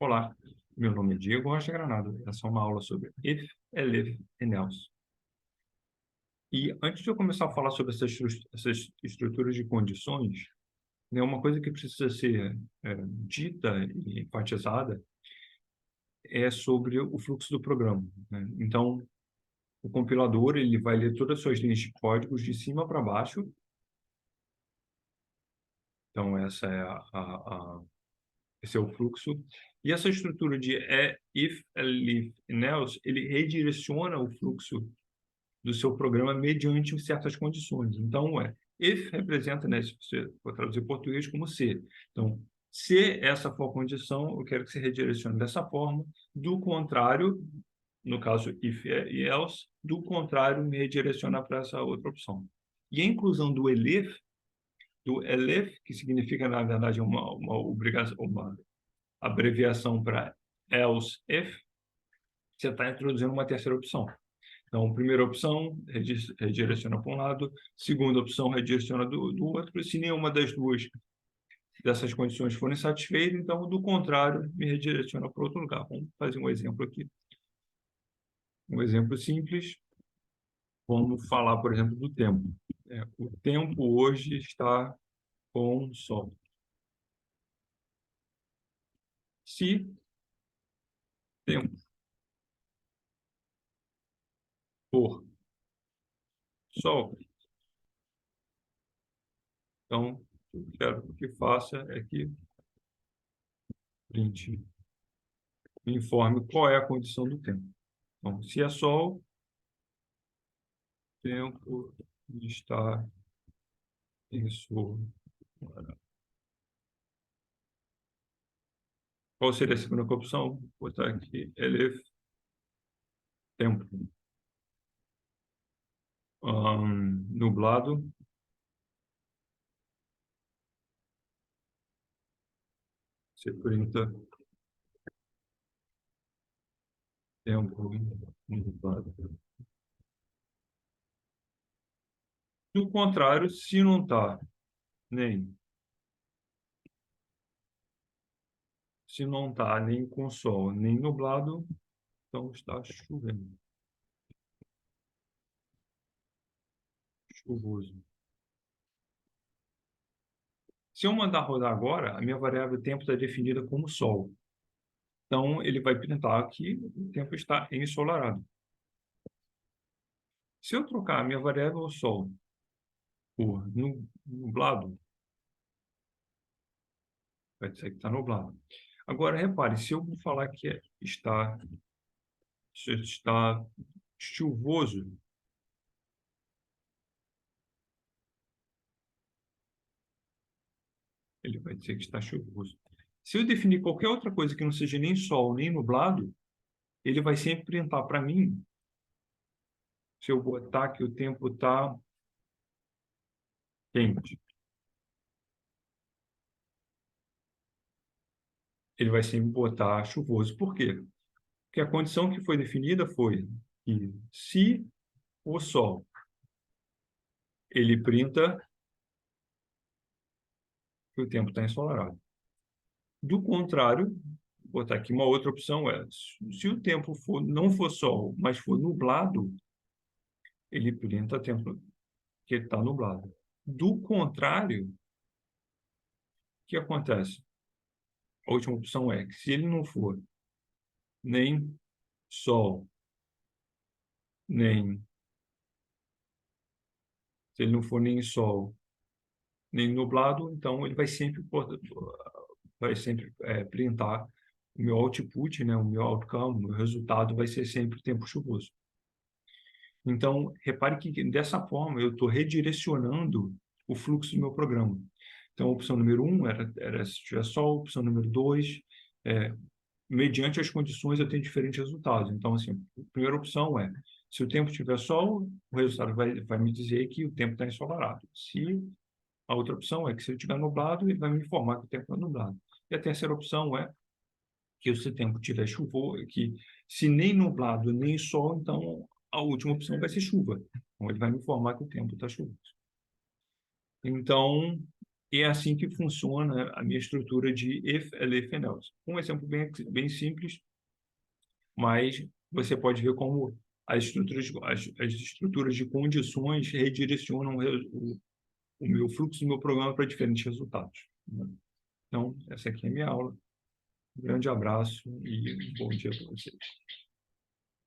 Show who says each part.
Speaker 1: Olá, meu nome é Diego Rocha Granado. Essa é uma aula sobre if, elif e else. E antes de eu começar a falar sobre essas estruturas de condições, né, uma coisa que precisa ser dita e enfatizada é sobre o fluxo do programa, né? Então, o compilador ele vai ler todas as suas linhas de códigos de cima para baixo. Então, esse é o fluxo. E essa estrutura de if, elif e else, ele redireciona o fluxo do seu programa mediante certas condições. Então, if representa, né, se você for traduzir em português, como se. Então, se essa for a condição, eu quero que você redirecione dessa forma. Do contrário, no caso if e else, do contrário, me redireciona para essa outra opção. E a inclusão do elif, que significa, na verdade, uma obrigação, uma abreviação para else if, você está introduzindo uma terceira opção. Então, primeira opção, redireciona para um lado. Segunda opção, redireciona do outro. Se nenhuma das duas dessas condições forem satisfeitas, então, do contrário, me redireciona para outro lugar. Vamos fazer um exemplo aqui. Um exemplo simples. Vamos falar, por exemplo, do tempo. O tempo hoje está com sol. Se tempo for sol, então, o que eu quero que faça é que print me informe qual é a condição do tempo. Então, se é sol, tempo está em. Qual seria a segunda opção? Vou botar aqui elif tempo. Nublado. Você printa tempo nublado. Do contrário, se não está nem com sol, nem nublado, então está chovendo. Chuvoso. Se eu mandar rodar agora, a minha variável tempo está definida como sol. Então, ele vai printar que o tempo está ensolarado. Se eu trocar a minha variável sol por nublado, vai dizer que está nublado. Agora, repare, se eu falar que está chuvoso, ele vai dizer que está chuvoso. Se eu definir qualquer outra coisa que não seja nem sol, nem nublado, ele vai sempre printar para mim. Se eu botar que o tempo está quente, ele vai sempre botar chuvoso. Por quê? Porque a condição que foi definida foi que se o sol ele printa que o tempo está ensolarado. Do contrário, vou botar aqui uma outra opção, se o tempo não for sol, mas for nublado, ele printa tempo que está nublado. Do contrário, o que acontece? A última opção é que se ele não for nem sol, nem se ele não for nem sol, nem nublado, então ele vai sempre printar o meu output, né, o meu outcome, o meu resultado vai ser sempre tempo chuvoso. Então, repare que dessa forma eu estou redirecionando o fluxo do meu programa. Então, a opção número 1 era se tiver sol, a opção número 2, mediante as condições eu tenho diferentes resultados. Então, assim, a primeira opção é, se o tempo tiver sol, o resultado vai me dizer que o tempo está ensolarado. Se a outra opção é que se ele estiver nublado, ele vai me informar que o tempo está nublado. E a terceira opção é que se o tempo tiver chuvoso, que se nem nublado nem sol, então a última opção vai ser chuva. Então ele vai me informar que o tempo está chuvoso. Então, E é assim que funciona a minha estrutura de if, elif and else. Um exemplo bem simples, mas você pode ver como as estruturas de condições redirecionam o meu fluxo do meu programa para diferentes resultados, né? Então, essa aqui é a minha aula. Um grande abraço e um bom dia para vocês.